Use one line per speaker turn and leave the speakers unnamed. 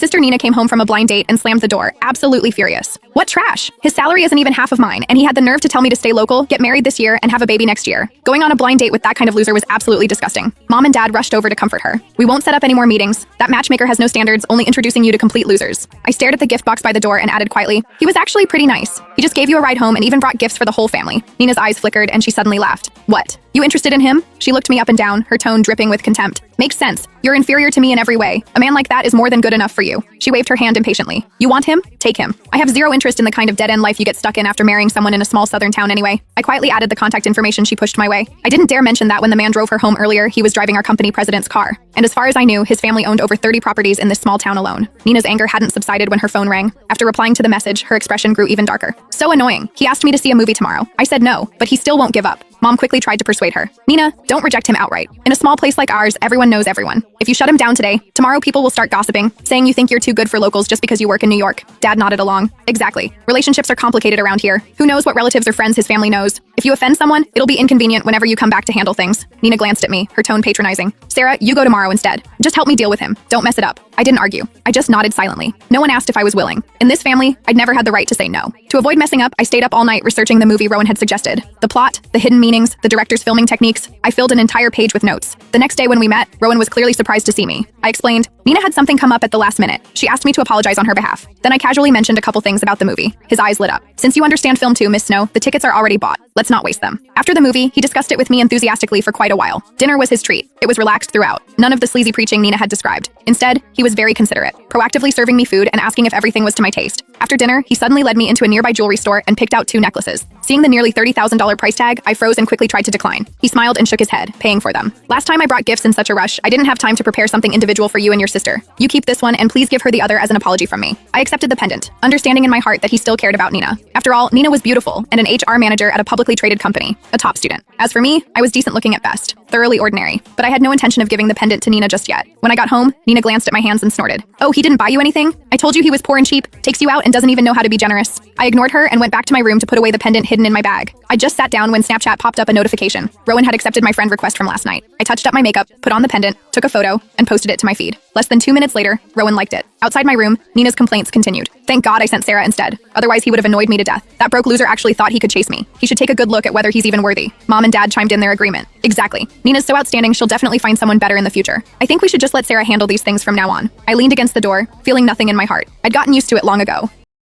Sister Nina came home from a blind date and slammed the door, absolutely furious. What trash? His salary isn't even half of mine, and he had the nerve to tell me to stay local, get married this year, and have a baby next year. Going on a blind date with that kind of loser was absolutely disgusting. Mom and Dad rushed over to comfort her. We won't set up any more meetings. That matchmaker has no standards, only introducing you to complete losers. I stared at the gift box by the door and added quietly, he was actually pretty nice. He just gave you a ride home and even brought gifts for the whole family. Nina's eyes flickered and she suddenly laughed. What? You interested in him? She looked me up and down, her tone dripping with contempt. Makes sense. You're inferior to me in every way. A man like that is more than good enough for you. She waved her hand impatiently. You want him? Take him. I have zero interest in the kind of dead-end life you get stuck in after marrying someone in a small southern town anyway. I quietly added the contact information she pushed my way. I didn't dare mention that when the man drove her home earlier, he was driving our company president's car. And as far as I knew, his family owned over 30 properties in this small town alone. Nina's anger hadn't subsided when her phone rang. After replying to the message, her expression grew even darker. So annoying. He asked me to see a movie tomorrow. I said no, but he still won't give up. Mom quickly tried to persuade her. Nina, don't reject him outright. In a small place like ours, everyone knows everyone. If you shut him down today, tomorrow people will start gossiping, saying you think you're too good for locals just because you work in New York. Dad nodded along. Exactly. Relationships are complicated around here. Who knows what relatives or friends his family knows? If you offend someone, it'll be inconvenient whenever you come back to handle things. Nina glanced at me, her tone patronizing. Sarah, you go tomorrow instead. Just help me deal with him. Don't mess it up. I didn't argue. I just nodded silently. No one asked if I was willing. In this family, I'd never had the right to say no. To avoid messing up, I stayed up all night researching the movie Rowan had suggested. The plot, the hidden meanings, the director's filming techniques. I filled an entire page with notes. The next day when we met, Rowan was clearly surprised to see me. I explained, Nina had something come up at the last minute. She asked me to apologize on her behalf. Then I casually mentioned a couple things about the movie. His eyes lit up. Since you understand film too, Miss Snow, the tickets are already bought. Let's not waste them. After the movie, he discussed it with me enthusiastically for quite a while. Dinner was his treat. It was relaxed throughout. None of the sleazy preaching Nina had described. Instead, he was very considerate, proactively serving me food and asking if everything was to my taste. After dinner, he suddenly led me into a nearby jewelry store and picked out 2 necklaces. Seeing the nearly $30,000 price tag, I froze and quickly tried to decline. He smiled and shook his head, paying for them. Last time I brought gifts in such a rush, I didn't have time to prepare something individual for you and your sister. You keep this one and please give her the other as an apology from me. I accepted the pendant, understanding in my heart that he still cared about Nina. After all, Nina was beautiful and an HR manager at a publicly traded company, a top student. As for me, I was decent looking at best, thoroughly ordinary, but I had no intention of giving the pendant to Nina just yet. When I got home, Nina glanced at my hands and snorted. Oh, he didn't buy you anything? I told you he was poor and cheap, takes you out and doesn't even know how to be generous. I ignored her and went back to my room to put away the pendant hidden in my bag. I just sat down when Snapchat popped up a notification. Rowan had accepted my friend request from last night. I touched up my makeup, put on the pendant, took a photo, and posted it to my feed. Less than 2 minutes later, Rowan liked it. Outside my room, Nina's complaints continued. Thank God I sent Sarah instead. Otherwise, he would have annoyed me to death. That broke loser actually thought he could chase me. He should take a good look at whether he's even worthy. Mom and Dad chimed in their agreement. Exactly. Nina's so outstanding, she'll definitely find someone better in the future. I think we should just let Sarah handle these things from now on. I leaned against the door, feeling nothing in my heart. I'd gotten used to it long ago.